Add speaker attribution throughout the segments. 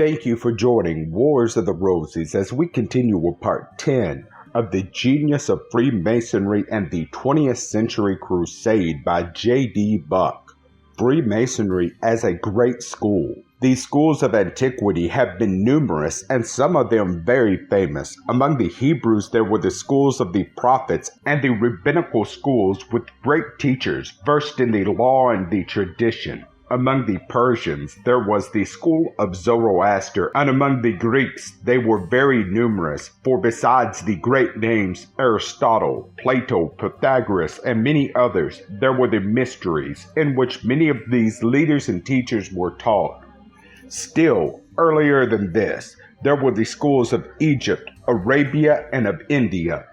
Speaker 1: Thank you for joining Wars of the Roses as we continue with part 10 of the Genius of Freemasonry and the 20th Century Crusade by J.D. Buck. Freemasonry as a great school. These schools of antiquity have been numerous and some of them very famous. Among the Hebrews there were the schools of the prophets and the rabbinical schools with great teachers versed in the law and the tradition. Among the Persians, there was the school of Zoroaster, and among the Greeks, they were very numerous, for besides the great names Aristotle, Plato, Pythagoras, and many others, there were the mysteries, in which many of these leaders and teachers were taught. Still, earlier than this, there were the schools of Egypt, Arabia, and of India.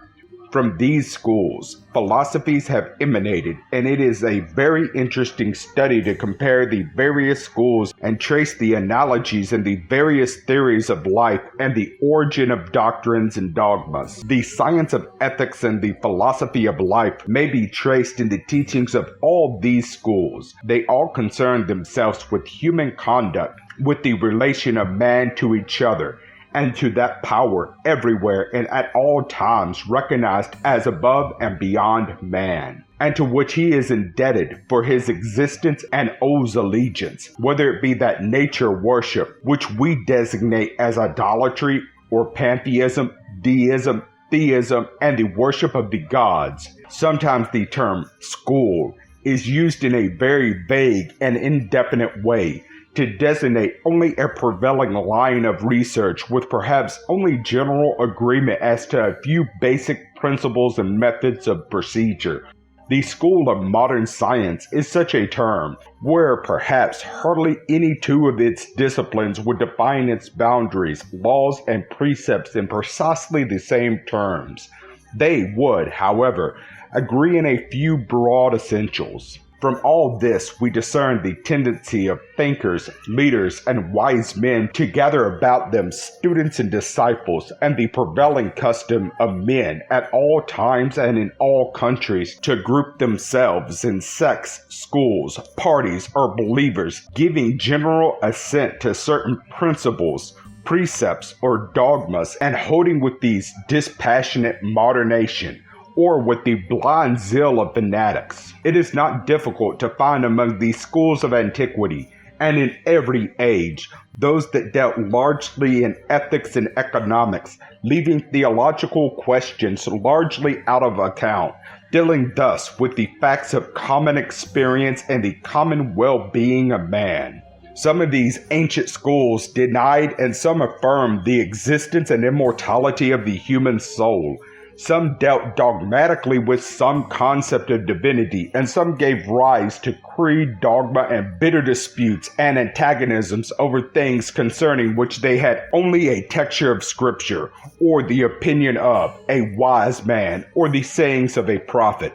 Speaker 1: From these schools, philosophies have emanated, and it is a very interesting study to compare the various schools and trace the analogies in the various theories of life and the origin of doctrines and dogmas. The science of ethics and the philosophy of life may be traced in the teachings of all these schools. They all concern themselves with human conduct, with the relation of man to each other, and to that power everywhere and at all times recognized as above and beyond man, and to which he is indebted for his existence and owes allegiance, whether it be that nature worship, which we designate as idolatry, or pantheism, deism, theism, and the worship of the gods. Sometimes the term school is used in a very vague and indefinite way, to designate only a prevailing line of research with perhaps only general agreement as to a few basic principles and methods of procedure. The school of modern science is such a term, where perhaps hardly any two of its disciplines would define its boundaries, laws, and precepts in precisely the same terms. They would, however, agree in a few broad essentials. From all this, we discern the tendency of thinkers, leaders, and wise men to gather about them students and disciples, and the prevailing custom of men at all times and in all countries to group themselves in sects, schools, parties, or believers, giving general assent to certain principles, precepts, or dogmas, and holding with these dispassionate moderation, or with the blind zeal of fanatics. It is not difficult to find among these schools of antiquity, and in every age, those that dealt largely in ethics and economics, leaving theological questions largely out of account, dealing thus with the facts of common experience and the common well-being of man. Some of these ancient schools denied and some affirmed the existence and immortality of the human soul. Some dealt dogmatically with some concept of divinity, and some gave rise to creed, dogma, and bitter disputes and antagonisms over things concerning which they had only a texture of scripture, or the opinion of a wise man, or the sayings of a prophet.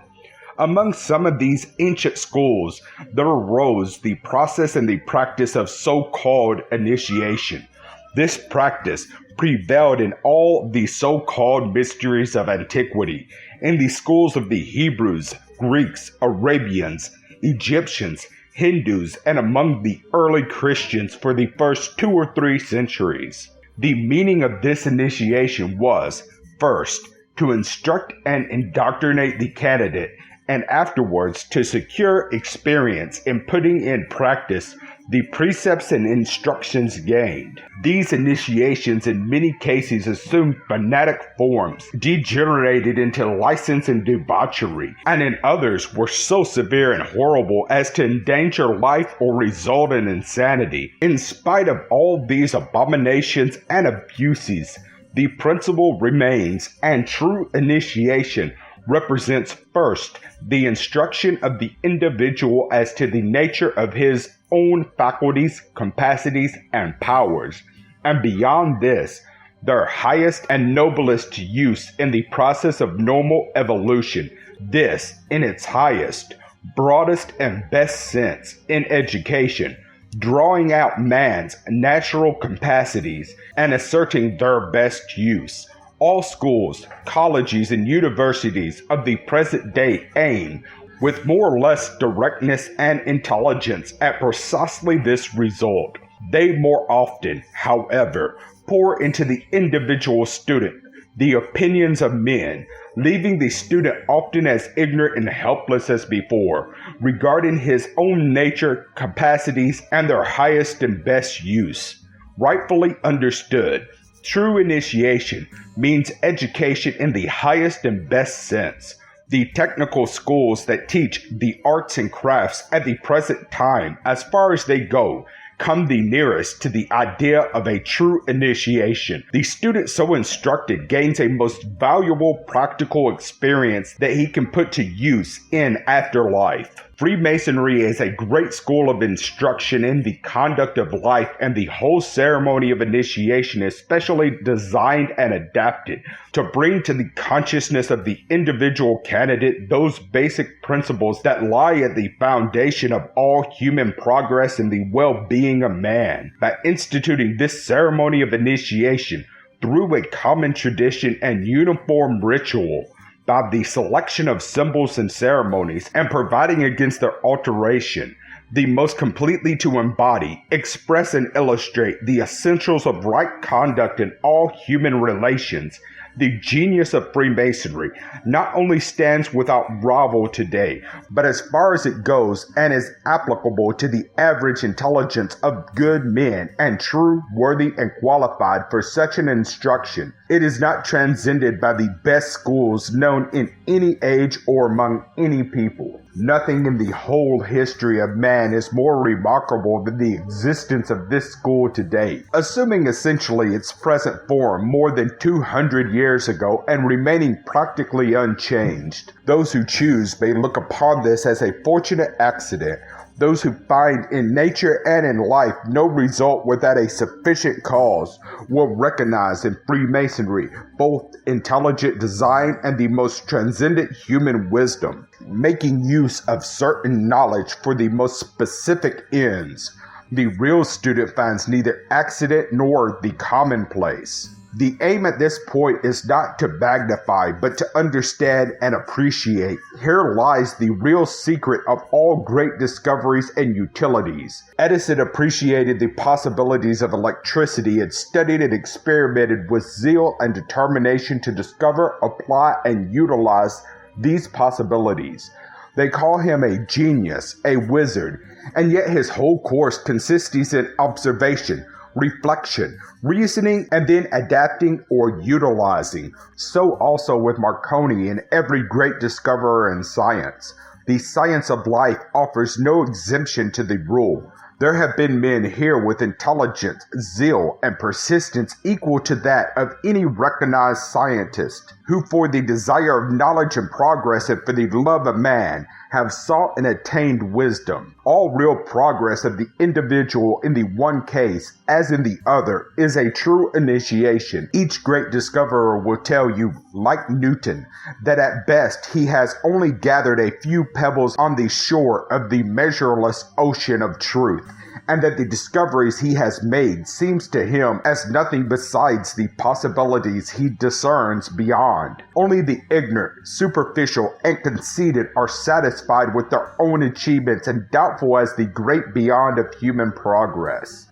Speaker 1: Among some of these ancient schools, there arose the process and the practice of so-called initiation. This practice prevailed in all the so-called mysteries of antiquity, in the schools of the Hebrews, Greeks, Arabians, Egyptians, Hindus, and among the early Christians for the first 2 or 3 centuries. The meaning of this initiation was, first, to instruct and indoctrinate the candidate, and afterwards to secure experience in putting in practice the precepts and instructions gained. These initiations in many cases assumed fanatic forms, degenerated into license and debauchery, and in others were so severe and horrible as to endanger life or result in insanity. In spite of all these abominations and abuses, the principle remains, and true initiation represents first the instruction of the individual as to the nature of his own faculties, capacities, and powers, and beyond this, their highest and noblest use in the process of normal evolution, this in its highest, broadest, and best sense in education, drawing out man's natural capacities and asserting their best use. All schools, colleges, and universities of the present day aim, with more or less directness and intelligence, at precisely this result. They more often, however, pour into the individual student the opinions of men, leaving the student often as ignorant and helpless as before, regarding his own nature, capacities, and their highest and best use. Rightfully understood, true initiation means education in the highest and best sense. The technical schools that teach the arts and crafts at the present time, as far as they go, come the nearest to the idea of a true initiation. The student so instructed gains a most valuable practical experience that he can put to use in afterlife. Freemasonry is a great school of instruction in the conduct of life, and the whole ceremony of initiation is specially designed and adapted to bring to the consciousness of the individual candidate those basic principles that lie at the foundation of all human progress and the well-being of man. By instituting this ceremony of initiation through a common tradition and uniform ritual, by the selection of symbols and ceremonies, and providing against their alteration, the most completely to embody, express, and illustrate the essentials of right conduct in all human relations, the genius of Freemasonry not only stands without rival today, but as far as it goes and is applicable to the average intelligence of good men and true, worthy, and qualified for such an instruction. It is not transcended by the best schools known in any age or among any people. Nothing in the whole history of man is more remarkable than the existence of this school today, assuming essentially its present form more than 200 years ago and remaining practically unchanged. Those who choose may look upon this as a fortunate accident. Those who find in nature and in life no result without a sufficient cause will recognize in Freemasonry both intelligent design and the most transcendent human wisdom, making use of certain knowledge for the most specific ends. The real student finds neither accident nor the commonplace. The aim at this point is not to magnify, but to understand and appreciate. Here lies the real secret of all great discoveries and utilities. Edison appreciated the possibilities of electricity and studied and experimented with zeal and determination to discover, apply, and utilize these possibilities. They call him a genius, a wizard, and yet his whole course consists in observation, reflection, reasoning, and then adapting or utilizing. So also with Marconi and every great discoverer in science. The science of life offers no exemption to the rule. There have been men here with intelligence, zeal, and persistence equal to that of any recognized scientist, who for the desire of knowledge and progress and for the love of man have sought and attained wisdom. All real progress of the individual in the one case, as in the other, is a true initiation. Each great discoverer will tell you, like Newton, that at best he has only gathered a few pebbles on the shore of the measureless ocean of truth, and that the discoveries he has made seems to him as nothing besides the possibilities he discerns beyond. Only the ignorant, superficial, and conceited are satisfied with their own achievements and doubtful as the great beyond of human progress.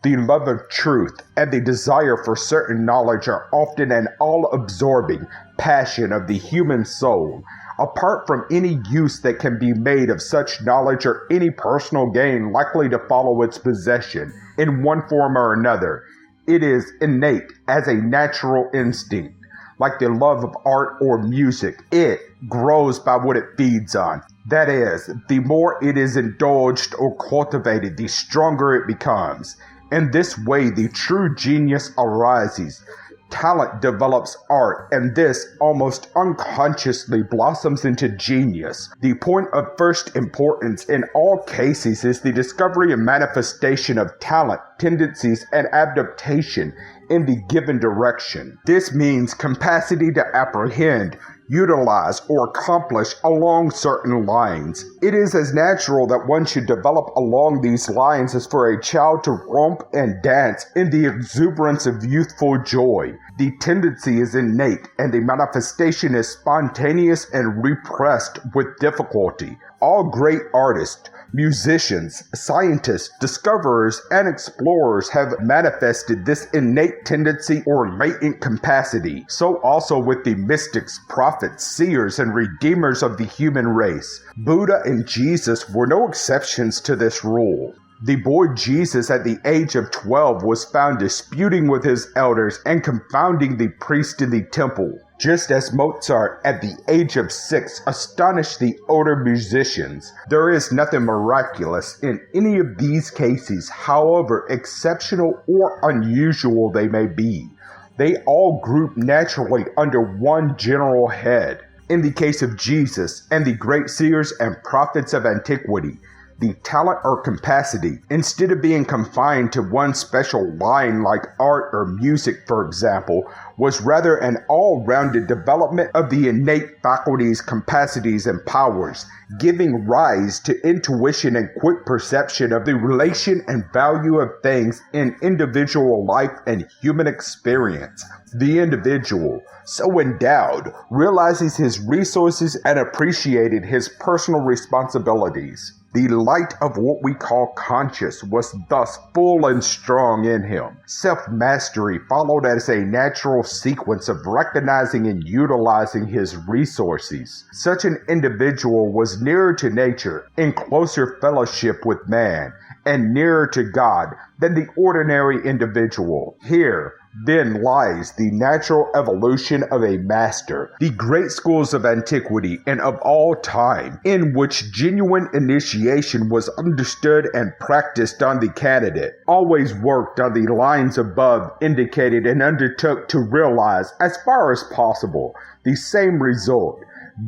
Speaker 1: The love of truth and the desire for certain knowledge are often an all-absorbing passion of the human soul. Apart from any use that can be made of such knowledge or any personal gain likely to follow its possession in one form or another, it is innate as a natural instinct. Like the love of art or music, it grows by what it feeds on. That is, the more it is indulged or cultivated, the stronger it becomes. In this way, the true genius arises. Talent develops art, and this almost unconsciously blossoms into genius. The point of first importance in all cases is the discovery and manifestation of talent, tendencies, and adaptation in the given direction. This means capacity to apprehend, utilize, or accomplish along certain lines. It is as natural that one should develop along these lines as for a child to romp and dance in the exuberance of youthful joy. The tendency is innate, and the manifestation is spontaneous and repressed with difficulty. All great artists, musicians, scientists, discoverers, and explorers have manifested this innate tendency or latent capacity. So also with the mystics, prophets, seers, and redeemers of the human race. Buddha and Jesus were no exceptions to this rule. The boy Jesus at the age of 12 was found disputing with his elders and confounding the priest in the temple, just as Mozart at the age of 6 astonished the older musicians. There is nothing miraculous in any of these cases, however exceptional or unusual they may be. They all group naturally under one general head. In the case of Jesus and the great seers and prophets of antiquity, the talent or capacity, instead of being confined to one special line like art or music, for example, was rather an all-rounded development of the innate faculties, capacities, and powers, giving rise to intuition and quick perception of the relation and value of things in individual life and human experience. The individual, so endowed, realizes his resources and appreciated his personal responsibilities. The light of what we call conscious was thus full and strong in him. Self-mastery followed as a natural sequence of recognizing and utilizing his resources. Such an individual was nearer to nature, in closer fellowship with man, and nearer to God than the ordinary individual. Here, then lies the natural evolution of a master. The great schools of antiquity and of all time, in which genuine initiation was understood and practiced on the candidate, always worked on the lines above indicated and undertook to realize, as far as possible, the same result,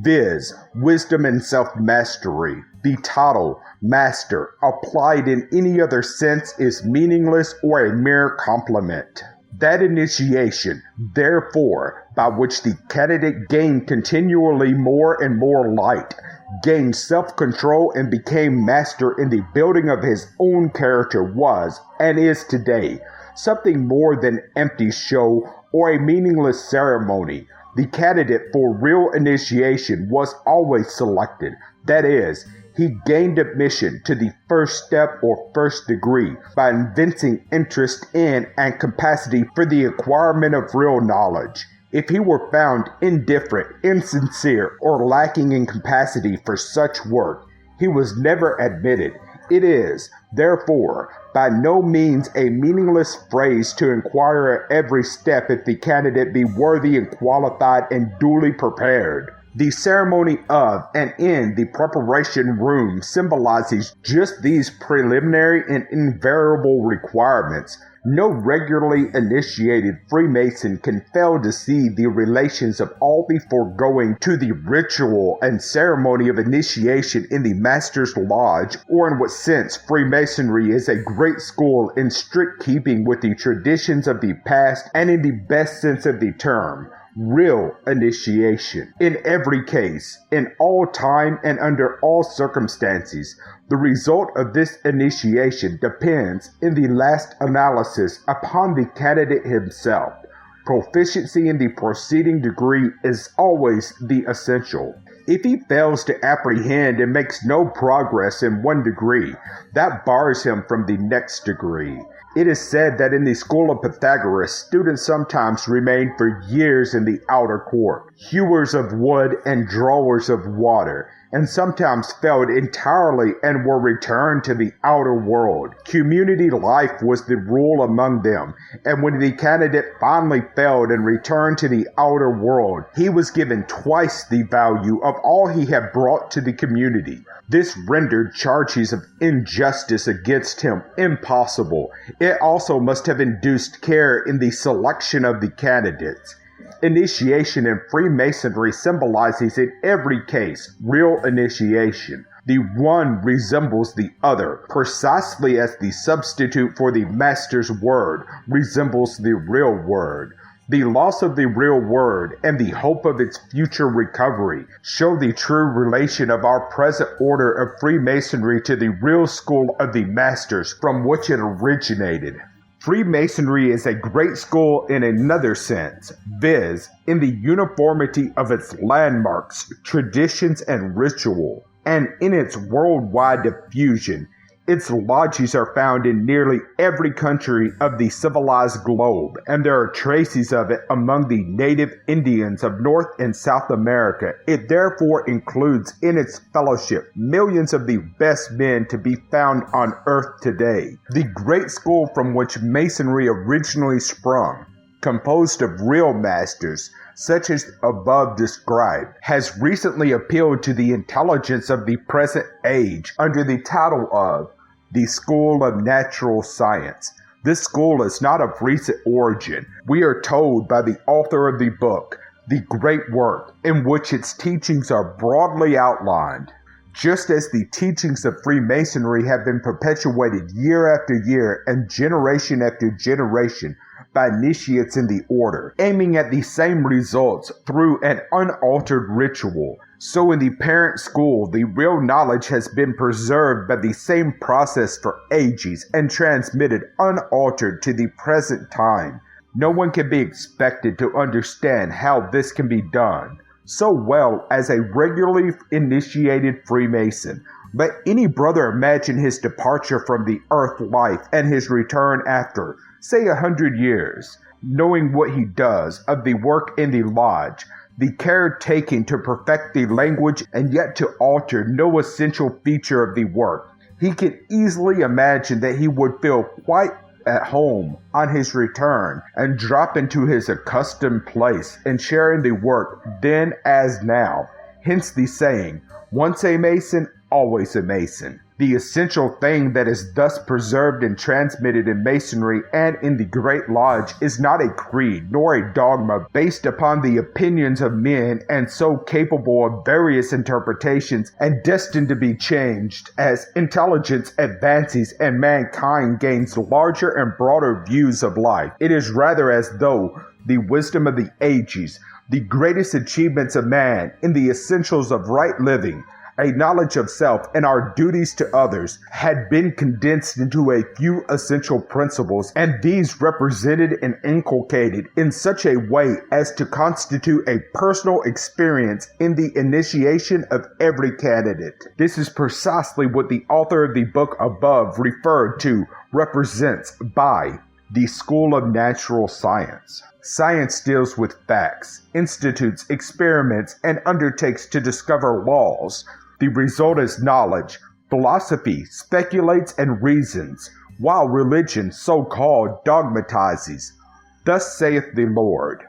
Speaker 1: viz., wisdom and self-mastery. The title, master, applied in any other sense is meaningless or a mere compliment. That initiation, therefore, by which the candidate gained continually more and more light, gained self-control and became master in the building of his own character was, and is today, something more than empty show or a meaningless ceremony. The candidate for real initiation was always selected, that is, he gained admission to the first step or first degree by evincing interest in and capacity for the acquirement of real knowledge. If he were found indifferent, insincere, or lacking in capacity for such work, he was never admitted. It is, therefore, by no means a meaningless phrase to inquire at every step if the candidate be worthy and qualified and duly prepared. The ceremony of and in the preparation room symbolizes just these preliminary and invariable requirements. No regularly initiated Freemason can fail to see the relations of all the foregoing to the ritual and ceremony of initiation in the Master's Lodge, or in what sense Freemasonry is a great school in strict keeping with the traditions of the past and in the best sense of the term. Real initiation. In every case, in all time and under all circumstances, the result of this initiation depends, in the last analysis, upon the candidate himself. Proficiency in the preceding degree is always the essential. If he fails to apprehend and makes no progress in one degree, that bars him from the next degree. It is said that in the school of Pythagoras, students sometimes remained for years in the outer court, hewers of wood and drawers of water, and sometimes failed entirely and were returned to the outer world. Community life was the rule among them, and when the candidate finally failed and returned to the outer world, he was given twice the value of all he had brought to the community. This rendered charges of injustice against him impossible. It also must have induced care in the selection of the candidates. Initiation in Freemasonry symbolizes in every case real initiation. The one resembles the other, precisely as the substitute for the Master's word resembles the real word. The loss of the real word and the hope of its future recovery show the true relation of our present order of Freemasonry to the real school of the masters from which it originated. Freemasonry is a great school in another sense, viz., in the uniformity of its landmarks, traditions, and ritual, and in its worldwide diffusion. Its lodges are found in nearly every country of the civilized globe, and there are traces of it among the native Indians of North and South America. It therefore includes in its fellowship millions of the best men to be found on earth today. The great school from which Masonry originally sprung, composed of real masters, such as above described, has recently appealed to the intelligence of the present age under the title of the School of Natural Science. This school is not of recent origin. We are told by the author of the book, the great work, in which its teachings are broadly outlined. Just as the teachings of Freemasonry have been perpetuated year after year and generation after generation by initiates in the order, aiming at the same results through an unaltered ritual, so in the parent school, the real knowledge has been preserved by the same process for ages and transmitted unaltered to the present time. No one can be expected to understand how this can be done so well as a regularly initiated Freemason. Let any brother imagine his departure from the earth life and his return after, say, 100 years, knowing what he does of the work in the lodge, the care taken to perfect the language and yet to alter no essential feature of the work. He can easily imagine that he would feel quite at home on his return and drop into his accustomed place and share in the work then as now. Hence the saying, once a Mason, always a Mason. The essential thing that is thus preserved and transmitted in Masonry and in the Great Lodge is not a creed nor a dogma based upon the opinions of men and so capable of various interpretations and destined to be changed as intelligence advances and mankind gains larger and broader views of life. It is rather as though the wisdom of the ages, the greatest achievements of man in the essentials of right living, a knowledge of self, and our duties to others had been condensed into a few essential principles, and these represented and inculcated in such a way as to constitute a personal experience in the initiation of every candidate. This is precisely what the author of the book above referred to represents by the School of Natural Science. Science deals with facts, institutes experiments, and undertakes to discover laws. The result is knowledge. Philosophy speculates and reasons, while religion, so-called, dogmatizes. Thus saith the Lord.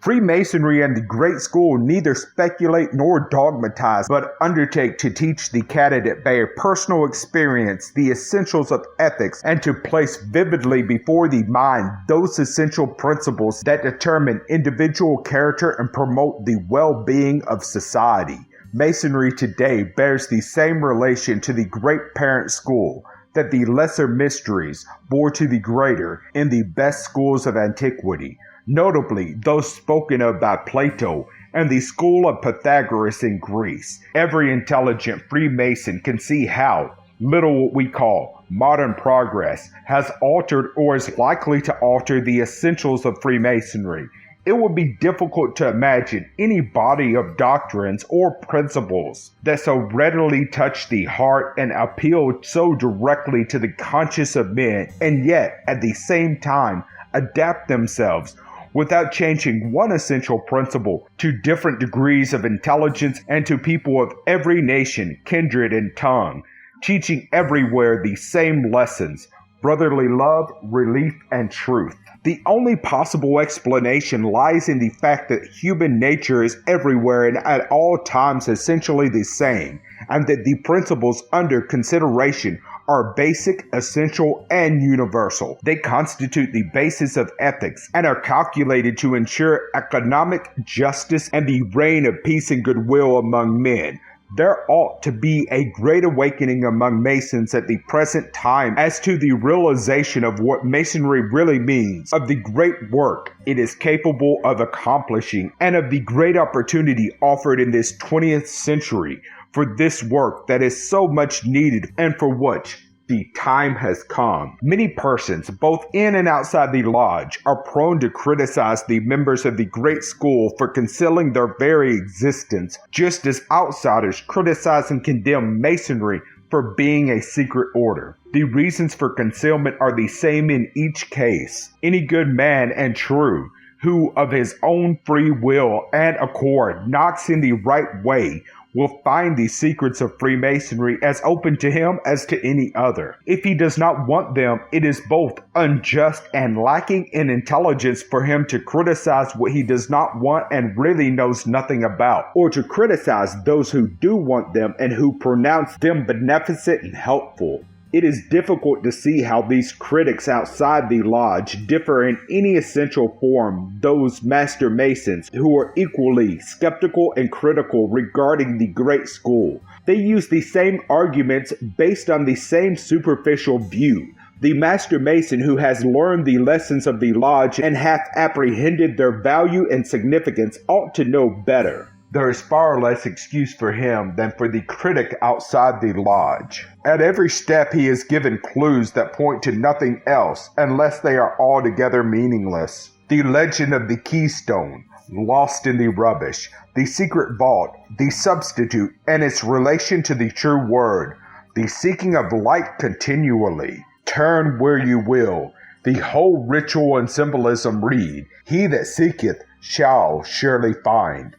Speaker 1: Freemasonry and the Great School neither speculate nor dogmatize, but undertake to teach the candidate by a personal experience the essentials of ethics and to place vividly before the mind those essential principles that determine individual character and promote the well-being of society. Masonry today bears the same relation to the great parent school that the lesser mysteries bore to the greater in the best schools of antiquity, notably those spoken of by Plato and the school of Pythagoras in Greece. Every intelligent Freemason can see how little what we call modern progress has altered or is likely to alter the essentials of Freemasonry. It would be difficult to imagine any body of doctrines or principles that so readily touch the heart and appeal so directly to the conscience of men, and yet at the same time adapt themselves without changing one essential principle to different degrees of intelligence and to people of every nation, kindred, and tongue, teaching everywhere the same lessons: brotherly love, relief, and truth. The only possible explanation lies in the fact that human nature is everywhere and at all times essentially the same, and that the principles under consideration are basic, essential, and universal. They constitute the basis of ethics and are calculated to ensure economic justice and the reign of peace and goodwill among men. There ought to be a great awakening among Masons at the present time as to the realization of what Masonry really means, of the great work it is capable of accomplishing, and of the great opportunity offered in this 20th century for this work that is so much needed and for which the time has come. Many persons, both in and outside the lodge, are prone to criticize the members of the great school for concealing their very existence, just as outsiders criticize and condemn Masonry for being a secret order. The reasons for concealment are the same in each case. Any good man and true, who of his own free will and accord knocks in the right way, will find the secrets of Freemasonry as open to him as to any other. If he does not want them, it is both unjust and lacking in intelligence for him to criticize what he does not want and really knows nothing about, or to criticize those who do want them and who pronounce them beneficent and helpful. It is difficult to see how these critics outside the lodge differ in any essential form those Master Masons who are equally skeptical and critical regarding the great school. They use the same arguments based on the same superficial view. The Master Mason who has learned the lessons of the lodge and hath apprehended their value and significance ought to know better. There is far less excuse for him than for the critic outside the lodge. At every step he is given clues that point to nothing else unless they are altogether meaningless. The legend of the keystone, lost in the rubbish, the secret vault, the substitute, and its relation to the true word, the seeking of light continually. Turn where you will, the whole ritual and symbolism read, he that seeketh shall surely find.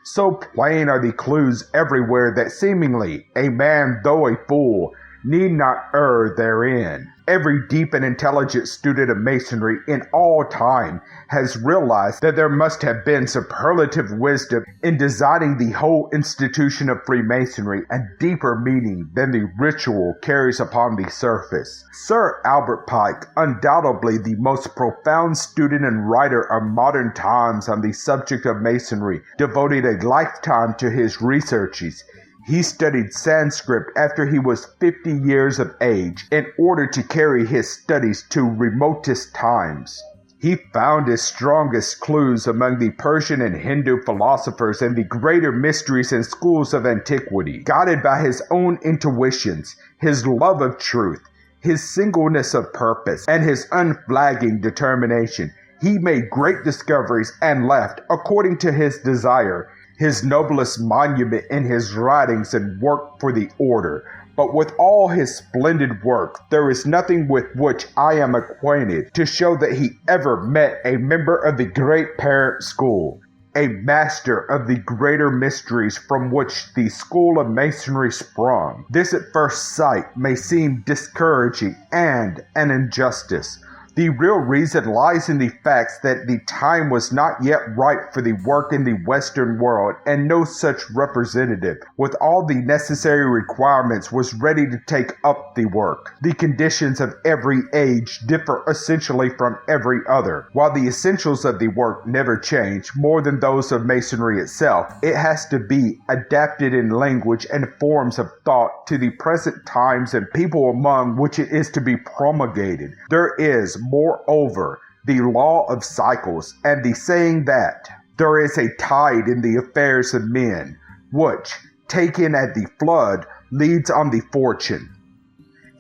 Speaker 1: So plain are the clues everywhere that seemingly a man, though a fool, need not err therein. Every deep and intelligent student of Masonry in all time has realized that there must have been superlative wisdom in designing the whole institution of Freemasonry and deeper meaning than the ritual carries upon the surface. Sir Albert Pike, undoubtedly the most profound student and writer of modern times on the subject of Masonry, devoted a lifetime to his researches. He studied Sanskrit after he was 50 years of age in order to carry his studies to remotest times. He found his strongest clues among the Persian and Hindu philosophers and the greater mysteries and schools of antiquity. Guided by his own intuitions, his love of truth, his singleness of purpose, and his unflagging determination, he made great discoveries and left, according to his desire, his noblest monument in his writings and work for the order. But with all his splendid work, there is nothing with which I am acquainted to show that he ever met a member of the great parent school, a master of the greater mysteries from which the school of Masonry sprung. This at first sight may seem discouraging and an injustice. The real reason lies in the facts that the time was not yet ripe for the work in the Western world, and no such representative, with all the necessary requirements, was ready to take up the work. The conditions of every age differ essentially from every other. While the essentials of the work never change more than those of Masonry itself, it has to be adapted in language and forms of thought to the present times and people among which it is to be promulgated. There is, moreover, the law of cycles, and the saying that there is a tide in the affairs of men, which, taken at the flood, leads on the fortune,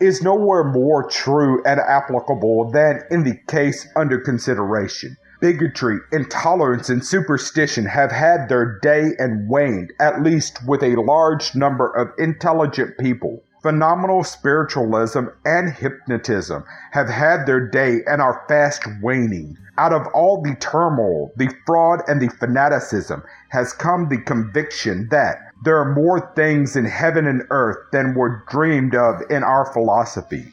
Speaker 1: is nowhere more true and applicable than in the case under consideration. Bigotry, intolerance, and superstition have had their day and waned, at least with a large number of intelligent people. Phenomenal spiritualism and hypnotism have had their day and are fast waning. Out of all the turmoil, the fraud, and the fanaticism has come the conviction that there are more things in heaven and earth than were dreamed of in our philosophy.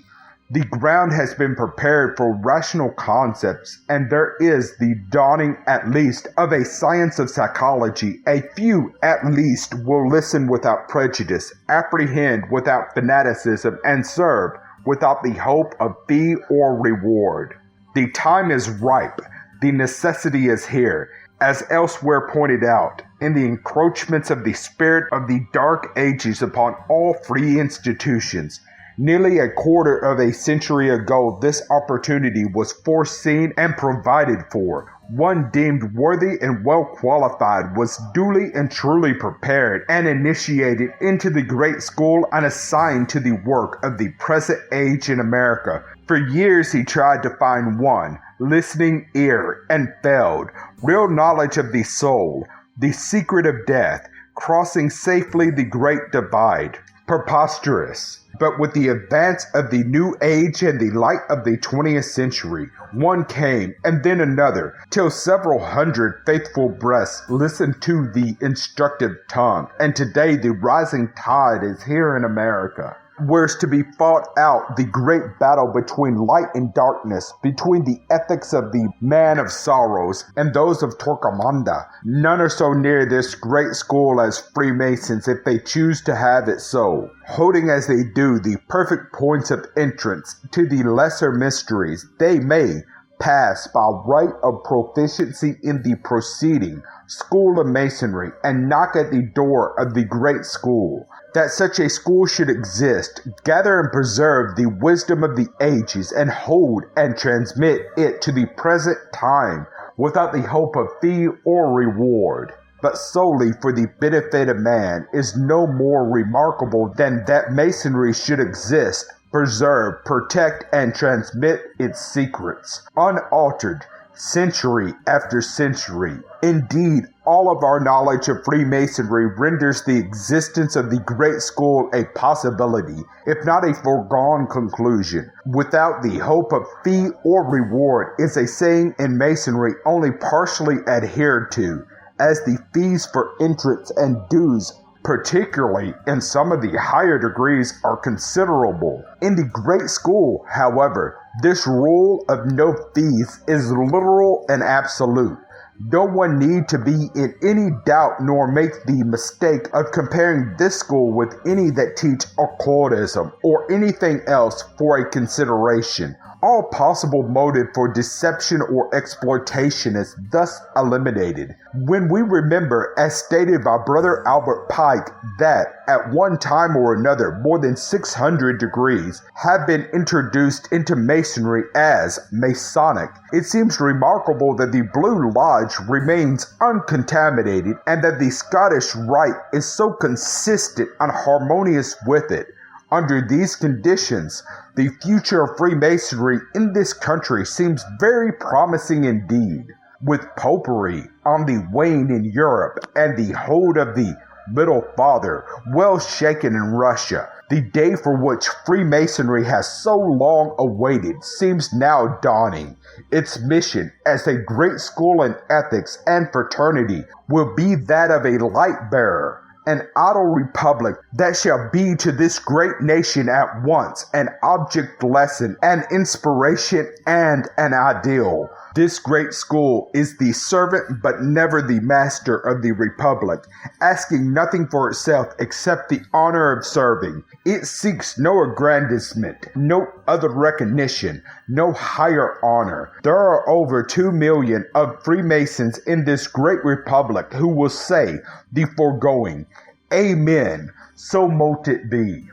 Speaker 1: The ground has been prepared for rational concepts, and there is the dawning at least of a science of psychology. A few at least will listen without prejudice, apprehend without fanaticism, and serve without the hope of fee or reward. The time is ripe. The necessity is here. As elsewhere pointed out, in the encroachments of the spirit of the Dark Ages upon all free institutions. Nearly a quarter of a century ago, this opportunity was foreseen and provided for. One deemed worthy and well qualified was duly and truly prepared and initiated into the great school and assigned to the work of the present age in America. For years he tried to find one listening ear and failed. Real knowledge of the soul, the secret of death, crossing safely the great divide. Preposterous. But with the advance of the new age and the light of the 20th century, one came and then another, till several hundred faithful breasts listened to the instructive tongue, and today the rising tide is here in America. Where's to be fought out the great battle between light and darkness, between the ethics of the man of sorrows and those of Torquemada. None are so near this great school as Freemasons if they choose to have it so. Holding as they do the perfect points of entrance to the lesser mysteries, they may pass by right of proficiency in the preceding school of Masonry and knock at the door of the great school. That such a school should exist, gather and preserve the wisdom of the ages, and hold and transmit it to the present time without the hope of fee or reward, but solely for the benefit of man, is no more remarkable than that Masonry should exist, preserve, protect, and transmit its secrets, unaltered, century after century. Indeed, all of our knowledge of Freemasonry renders the existence of the great school a possibility, if not a foregone conclusion. Without the hope of fee or reward is a saying in Masonry only partially adhered to, as the fees for entrance and dues, particularly in some of the higher degrees, are considerable. In the great school, however, this rule of no fees is literal and absolute. No one need to be in any doubt nor make the mistake of comparing this school with any that teach occultism or anything else for a consideration. All possible motive for deception or exploitation is thus eliminated. When we remember, as stated by Brother Albert Pike, that at one time or another more than 600 degrees have been introduced into Masonry as Masonic, it seems remarkable that the Blue Lodge remains uncontaminated and that the Scottish Rite is so consistent and harmonious with it. Under these conditions, the future of Freemasonry in this country seems very promising indeed. With popery on the wane in Europe and the hold of the Middle Father well shaken in Russia, the day for which Freemasonry has so long awaited seems now dawning. Its mission as a great school in ethics and fraternity will be that of a light bearer, an idle republic that shall be to this great nation at once an object lesson, an inspiration, and an ideal. This great school is the servant but never the master of the republic, asking nothing for itself except the honor of serving. It seeks no aggrandizement, no other recognition, no higher honor. There are over 2 million of Freemasons in this great republic who will say the foregoing. Amen. So mote it be.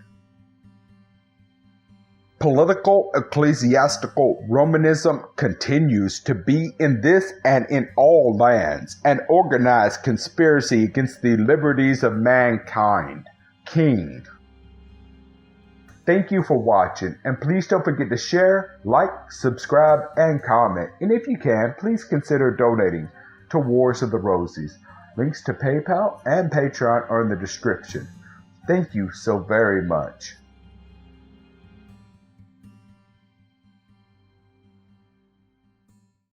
Speaker 1: Political ecclesiastical Romanism continues to be in this and in all lands an organized conspiracy against the liberties of mankind. King. Thank you for watching, and please don't forget to share, like, subscribe, and comment. And if you can, please consider donating to Wars of the Rosies. Links to PayPal and Patreon are in the description. Thank you so very much.